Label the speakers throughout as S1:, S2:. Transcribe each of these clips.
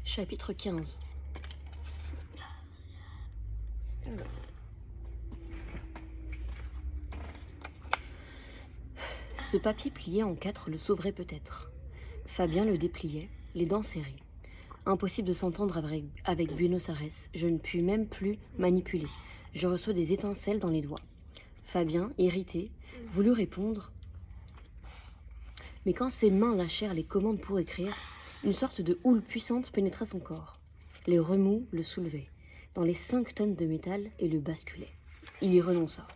S1: Chapitre 15. Alors. Ce papier plié en 4 le sauverait peut-être. Fabien le dépliait, les dents serrées. Impossible de s'entendre avec Buenos Aires, je ne puis même plus manipuler. Je reçois des étincelles dans les doigts. Fabien, irrité, voulut répondre. Mais quand ses mains lâchèrent les commandes pour écrire, une sorte de houle puissante pénétra son corps. Les remous le soulevaient, dans les 5 tonnes de métal, et le basculaient. Il y renonça.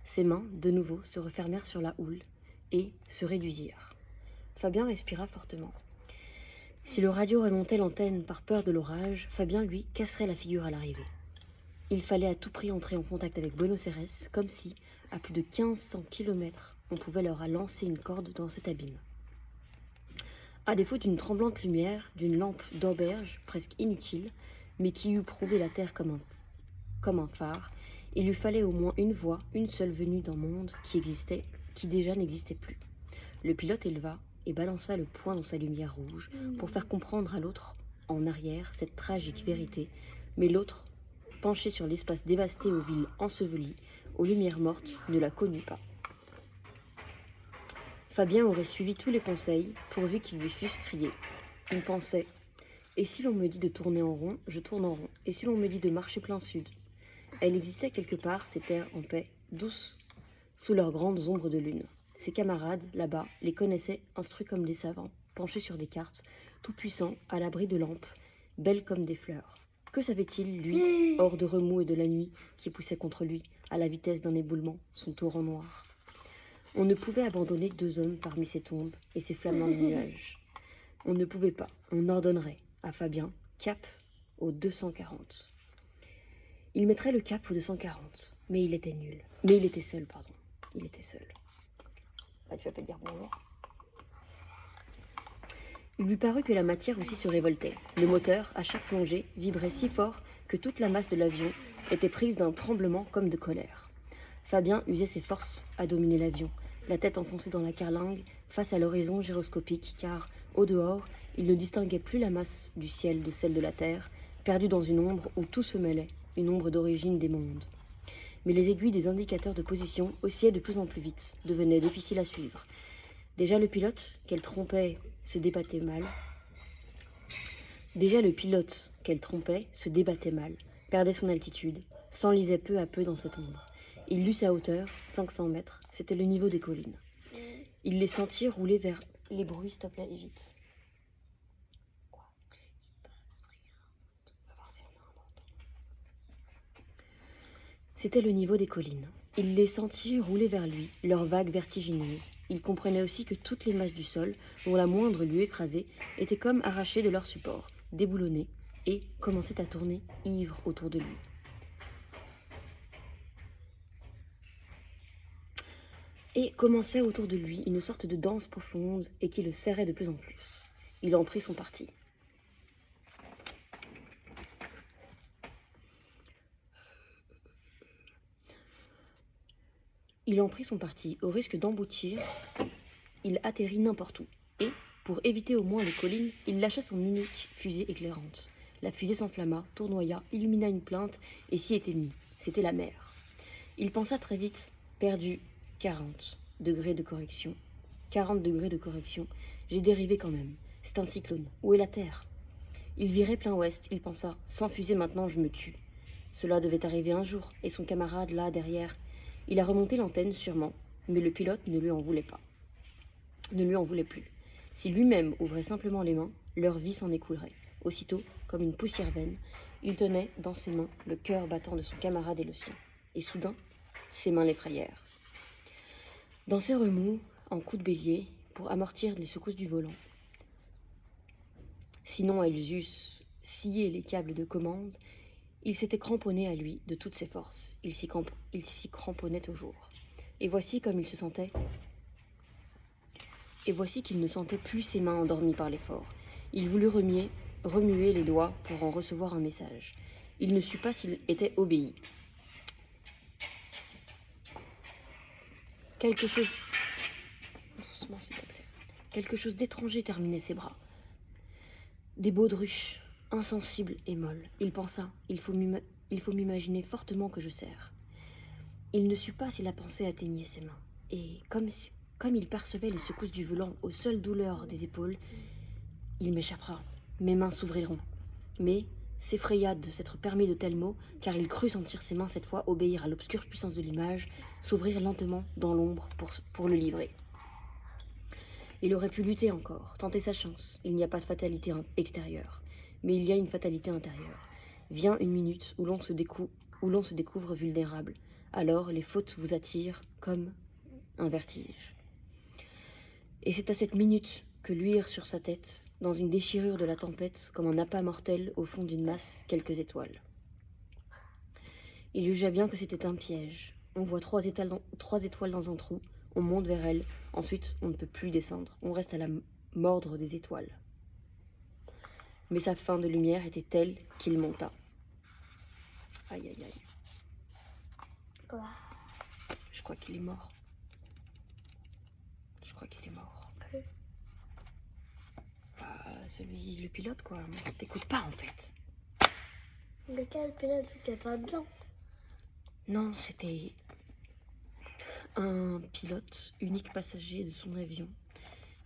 S1: Ses mains, de nouveau, se refermèrent sur la houle et se réduisirent. Fabien respira fortement. Si le radio remontait l'antenne par peur de l'orage, Fabien, lui, casserait la figure à l'arrivée. Il fallait à tout prix entrer en contact avec Buenos Aires, comme si, à plus de 1500 km, on pouvait leur lancer une corde dans cet abîme. À défaut d'une tremblante lumière, d'une lampe d'auberge presque inutile, mais qui eût prouvé la terre comme un phare, il lui fallait au moins une voix, une seule venue d'un monde qui déjà n'existait plus. Le pilote éleva et balança le poing dans sa lumière rouge pour faire comprendre à l'autre, en arrière, cette tragique vérité, mais l'autre, penché sur l'espace dévasté aux villes ensevelies, aux lumières mortes, ne la connut pas. Fabien aurait suivi tous les conseils, pourvu qu'ils lui fussent criés. Il pensait « Et si l'on me dit de tourner en rond, je tourne en rond. Et si l'on me dit de marcher plein sud ?» Elle existait quelque part, ces terres en paix, douces, sous leurs grandes ombres de lune. Ses camarades, là-bas, les connaissaient, instruits comme des savants, penchés sur des cartes, tout puissants, à l'abri de lampes, belles comme des fleurs. Que savait-il, lui, hors de remous et de la nuit, qui poussait contre lui, à la vitesse d'un éboulement, son torrent noir? On ne pouvait abandonner 2 hommes parmi ces tombes et ces flammants nuages. On ne pouvait pas, on ordonnerait à Fabien, cap au 240. Il mettrait le cap au 240, mais il était nul. Mais il était seul, pardon. Il était seul. Bah, tu vas pas te dire bonjour. Il lui parut que la matière aussi se révoltait. Le moteur, à chaque plongée, vibrait si fort que toute la masse de l'avion était prise d'un tremblement comme de colère. Fabien usait ses forces à dominer l'avion, la tête enfoncée dans la carlingue, face à l'horizon gyroscopique, car, au dehors, il ne distinguait plus la masse du ciel de celle de la terre, perdue dans une ombre où tout se mêlait, une ombre d'origine des mondes. Mais les aiguilles des indicateurs de position oscillaient de plus en plus vite, devenaient difficiles à suivre. Déjà le pilote, qu'elle trompait, se débattait mal. Perdait son altitude, s'enlisait peu à peu dans cette ombre. Il lut sa hauteur, 500 mètres, c'était le niveau des collines. Il les sentit rouler vers les bruits, s'il te plaît, évite. C'était le niveau des collines. Il les sentit rouler vers lui, leurs vagues vertigineuses. Il comprenait aussi que toutes les masses du sol, dont la moindre lui écrasait, étaient comme arrachées de leur support, déboulonnées, et commençaient à tourner ivres autour de lui. Et commençait autour de lui une sorte de danse profonde et qui le serrait de plus en plus. Il en prit son parti. Au risque d'emboutir, il atterrit n'importe où. Et, pour éviter au moins les collines, il lâcha son unique fusée éclairante. La fusée s'enflamma, tournoya, illumina une plainte et s'y éteignit. C'était la mer. Il pensa très vite, perdu 40 degrés de correction. 40 degrés de correction. J'ai dérivé quand même. C'est un cyclone. Où est la Terre? Il virait plein ouest. Il pensa, sans fusée maintenant, je me tue. Cela devait arriver un jour, et son camarade, là, derrière, il a remonté l'antenne, sûrement, mais le pilote ne lui en voulait plus. Si lui-même ouvrait simplement les mains, leur vie s'en écoulerait. Aussitôt, comme une poussière vaine, il tenait dans ses mains le cœur battant de son camarade et le sien. Et soudain, ses mains l'effrayèrent. Dans ses remous, en coup de bélier, pour amortir les secousses du volant. Sinon elles eussent scié les câbles de commande, il s'était cramponné à lui de toutes ses forces. Il s'y cramponnait toujours. Et voici comme il se sentait. Et voici qu'il ne sentait plus ses mains endormies par l'effort. Il voulut remuer les doigts pour en recevoir un message. Il ne sut pas s'il était obéi. Quelque quelque chose d'étranger terminait ses bras. Des baudruches, insensibles et molles. Il pensa, il faut m'imaginer fortement que je serre. Il ne sut pas si la pensée atteignait ses mains. Et comme il percevait les secousses du volant aux seules douleurs des épaules, il m'échappera. Mes mains s'ouvriront. Mais s'effraya de s'être permis de tels mots, car il crut sentir ses mains cette fois obéir à l'obscure puissance de l'image, s'ouvrir lentement dans l'ombre pour le livrer. Il aurait pu lutter encore, tenter sa chance. Il n'y a pas de fatalité extérieure, mais il y a une fatalité intérieure. Vient une minute où l'on se découvre vulnérable. Alors les fautes vous attirent comme un vertige. Et c'est à cette minute que luirent sur sa tête, dans une déchirure de la tempête, comme un appât mortel au fond d'une masse, quelques étoiles. Il jugea bien que c'était un piège. On voit 3 étoiles dans un trou, on monte vers elles, ensuite on ne peut plus descendre, on reste à la mordre des étoiles. Mais sa faim de lumière était telle qu'il monta. Aïe aïe aïe. Je crois qu'il est mort. Je crois qu'il est mort. Le pilote quoi. T'écoutes pas en fait.
S2: Lequel pilote qui a pas de dents?
S1: Non, c'était un pilote, unique passager de son avion,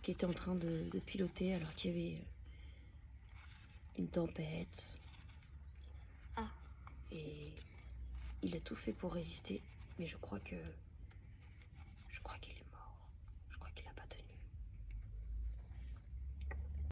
S1: qui était en train de piloter alors qu'il y avait une tempête.
S2: Ah.
S1: Et il a tout fait pour résister, mais je crois qu'il est